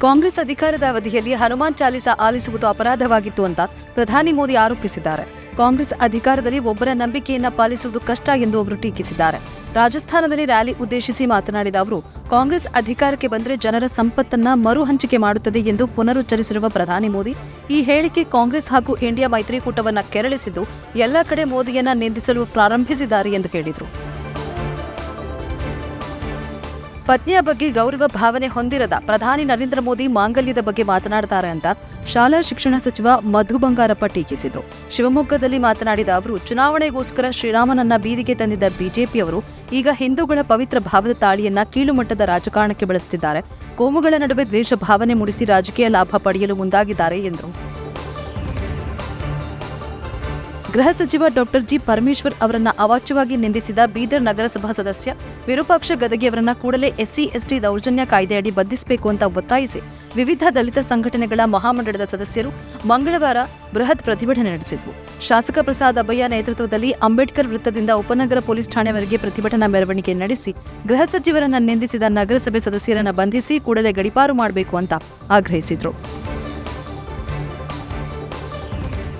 ಕಾಂಗ್ರೆಸ್ ಅಧಿಕಾರದ ಅವಧಿಯಲ್ಲಿ ಹನುಮಾನ್ ಚಾಲಿಸಾ ಆಲಿಸುವುದು ಅಪರಾಧವಾಗಿತ್ತು ಅಂತ ಪ್ರಧಾನಿ ಮೋದಿ ಆರೋಪಿಸಿದ್ದಾರೆ. ಕಾಂಗ್ರೆಸ್ ಅಧಿಕಾರದಲ್ಲಿ ಒಬ್ಬರ ನಂಬಿಕೆಯನ್ನ ಪಾಲಿಸುವುದು ಕಷ್ಟ ಎಂದು ಅವರು ಟೀಕಿಸಿದ್ದಾರೆ. ರಾಜಸ್ಥಾನದಲ್ಲಿ ರ್ಯಾಲಿ ಉದ್ದೇಶಿಸಿ ಮಾತನಾಡಿದ ಅವರು, ಕಾಂಗ್ರೆಸ್ ಅಧಿಕಾರಕ್ಕೆ ಬಂದರೆ ಜನರ ಸಂಪತ್ತನ್ನ ಮರು ಹಂಚಿಕೆ ಮಾಡುತ್ತದೆ ಎಂದು ಪುನರುಚ್ಚರಿಸಿರುವ ಪ್ರಧಾನಿ ಮೋದಿ, ಈ ಹೇಳಿಕೆ ಕಾಂಗ್ರೆಸ್ ಹಾಗೂ ಇಂಡಿಯಾ ಮೈತ್ರಿಕೂಟವನ್ನ ಕೆರಳಿಸಿದ್ದು ಎಲ್ಲ ಕಡೆ ಮೋದಿಯನ್ನ ನಿಂದಿಸಲು ಪ್ರಾರಂಭಿಸಿದ್ದಾರೆ ಎಂದು ಹೇಳಿದರು. ಪತ್ನಿಯ ಬಗ್ಗೆ ಗೌರವ ಭಾವನೆ ಹೊಂದಿರದ ಪ್ರಧಾನಿ ನರೇಂದ್ರ ಮೋದಿ ಮಾಂಗಲ್ಯದ ಬಗ್ಗೆ ಮಾತನಾಡುತ್ತಾರೆ ಅಂತ ಶಾಲಾ ಶಿಕ್ಷಣ ಸಚಿವ ಮಧು ಬಂಗಾರಪ್ಪ ಟೀಕಿಸಿದರು. ಶಿವಮೊಗ್ಗದಲ್ಲಿ ಮಾತನಾಡಿದ ಅವರು, ಚುನಾವಣೆಗೋಸ್ಕರ ಶ್ರೀರಾಮನನ್ನ ಬೀದಿಗೆ ತಂದಿದ್ದ ಬಿಜೆಪಿಯವರು ಈಗ ಹಿಂದೂಗಳ ಪವಿತ್ರ ಭಾವದ ತಾಳಿಯನ್ನ ಕೀಳುಮಟ್ಟದ ರಾಜಕಾರಣಕ್ಕೆ ಬಳಸುತ್ತಿದ್ದಾರೆ. ಕೋಮುಗಳ ನಡುವೆ ದ್ವೇಷ ಭಾವನೆ ಮೂಡಿಸಿ ರಾಜಕೀಯ ಲಾಭ ಪಡೆಯಲು ಮುಂದಾಗಿದ್ದಾರೆ ಎಂದರು. ಗೃಹ ಸಚಿವ ಡಾಕ್ಟರ್ ಜಿ ಪರಮೇಶ್ವರ್ ಅವರನ್ನ ಅವಾಚ್ಯವಾಗಿ ನಿಂದಿಸಿದ ಬೀದರ್ ನಗರಸಭಾ ಸದಸ್ಯ ವಿರೂಪಾಕ್ಷ ಗದಗಿ ಅವರನ್ನ ಕೂಡಲೇ ಎಸ್ಸಿ/ಎಸ್ಟಿ ದೌರ್ಜನ್ಯ ಕಾಯ್ದೆಯಡಿ ಬಂಧಿಸಬೇಕು ಅಂತ ಒತ್ತಾಯಿಸಿ ವಿವಿಧ ದಲಿತ ಸಂಘಟನೆಗಳ ಮಹಾಮಂಡಳದ ಸದಸ್ಯರು ಮಂಗಳವಾರ ಬೃಹತ್ ಪ್ರತಿಭಟನೆ ನಡೆಸಿದರು. ಶಾಸಕ ಪ್ರಸಾದ್ ಅಭಯ ನೇತೃತ್ವದಲ್ಲಿ ಅಂಬೇಡ್ಕರ್ ವೃತ್ತದಿಂದ ಉಪನಗರ ಪೊಲೀಸ್ ಠಾಣೆವರೆಗೆ ಪ್ರತಿಭಟನಾ ಮೆರವಣಿಗೆ ನಡೆಸಿ ಗೃಹ ಸಚಿವರನ್ನ ನಿಂದಿಸಿದ ನಗರಸಭೆ ಸದಸ್ಯರನ್ನ ಬಂಧಿಸಿ ಕೂಡಲೇ ಗಡೀಪಾರು ಮಾಡಬೇಕು ಅಂತ ಆಗ್ರಹಿಸಿದರು.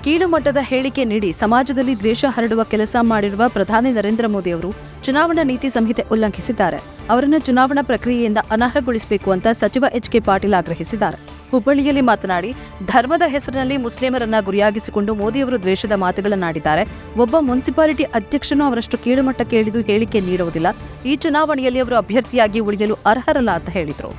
ಕೀಳುಮಟ್ಟದ ಹೇಳಿಕೆ ನೀಡಿ ಸಮಾಜದಲ್ಲಿ ದ್ವೇಷ ಹರಡುವ ಕೆಲಸ ಮಾಡಿರುವ ಪ್ರಧಾನಿ ನರೇಂದ್ರ ಮೋದಿ ಅವರು ಚುನಾವಣಾ ನೀತಿ ಸಂಹಿತೆ ಉಲ್ಲಂಘಿಸಿದ್ದಾರೆ. ಅವರನ್ನು ಚುನಾವಣಾ ಪ್ರಕ್ರಿಯೆಯಿಂದ ಅನರ್ಹಗೊಳಿಸಬೇಕು ಅಂತ ಸಚಿವ ಎಚ್.ಕೆ. ಪಾಟೀಲ್ ಆಗ್ರಹಿಸಿದ್ದಾರೆ. ಹುಬ್ಬಳ್ಳಿಯಲ್ಲಿ ಮಾತನಾಡಿ, ಧರ್ಮದ ಹೆಸರಿನಲ್ಲಿ ಮುಸ್ಲಿಮರನ್ನ ಗುರಿಯಾಗಿಸಿಕೊಂಡು ಮೋದಿಯವರು ದ್ವೇಷದ ಮಾತುಗಳನ್ನಾಡಿದ್ದಾರೆ. ಒಬ್ಬ ಮುನ್ಸಿಪಾಲಿಟಿ ಅಧ್ಯಕ್ಷನೂ ಅವರಷ್ಟು ಕೀಳುಮಟ್ಟಕ್ಕೆ ಇಳಿದು ಹೇಳಿಕೆ ನೀಡುವುದಿಲ್ಲ. ಈ ಚುನಾವಣೆಯಲ್ಲಿ ಅವರು ಅಭ್ಯರ್ಥಿಯಾಗಿ ಉಳಿಯಲು ಅರ್ಹರಲ್ಲ ಅಂತ ಹೇಳಿದರು.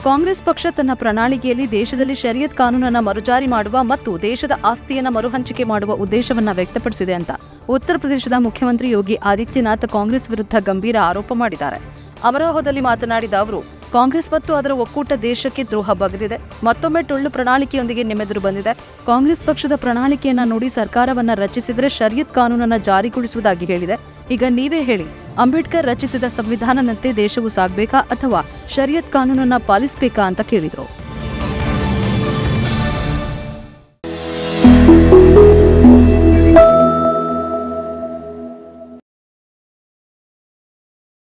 ಕಾಂಗ್ರೆಸ್ ಪಕ್ಷ ತನ್ನ ಪ್ರಣಾಳಿಕೆಯಲ್ಲಿ ದೇಶದಲ್ಲಿ ಶರಿಯತ್ ಕಾನೂನನ್ನು ಮರುಜಾರಿ ಮಾಡುವ ಮತ್ತು ದೇಶದ ಆಸ್ತಿಯನ್ನು ಮರುಹಂಚಿಕೆ ಮಾಡುವ ಉದ್ದೇಶವನ್ನು ವ್ಯಕ್ತಪಡಿಸಿದೆ ಅಂತ ಉತ್ತರ ಪ್ರದೇಶದ ಮುಖ್ಯಮಂತ್ರಿ ಯೋಗಿ ಆದಿತ್ಯನಾಥ್ ಕಾಂಗ್ರೆಸ್ ವಿರುದ್ಧ ಗಂಭೀರ ಆರೋಪ ಮಾಡಿದ್ದಾರೆ. ಅಮರೋಹದಲ್ಲಿ ಮಾತನಾಡಿದ ಅವರು, ಕಾಂಗ್ರೆಸ್ ಮತ್ತು ಅದರ ಒಕ್ಕೂಟ ದೇಶಕ್ಕೆ ದ್ರೋಹ ಬಗೆದಿದೆ. ಮತ್ತೊಮ್ಮೆ ಟೊಳ್ಳು ಪ್ರಣಾಳಿಕೆಯೊಂದಿಗೆ ನಿಮ್ಮೆದುರು ಬಂದಿದೆ. ಕಾಂಗ್ರೆಸ್ ಪಕ್ಷದ ಪ್ರಣಾಳಿಕೆಯನ್ನ ನೋಡಿ ಸರ್ಕಾರವನ್ನ ರಚಿಸಿದರೆ ಶರಿಯತ್ ಕಾನೂನನ್ನು ಜಾರಿಗೊಳಿಸುವುದಾಗಿ ಹೇಳಿದೆ. ಈಗ ನೀವೇ ಹೇಳಿ, ಅಂಬೇಡ್ಕರ್ ರಚಿಸಿದ ಸಂವಿಧಾನದಂತೆ ದೇಶವು ಸಾಗಬೇಕಾ ಅಥವಾ ಶರಿಯತ್ ಕಾನೂನನ್ನ ಪಾಲಿಸಬೇಕಾ ಅಂತ ಕೇಳಿದರು.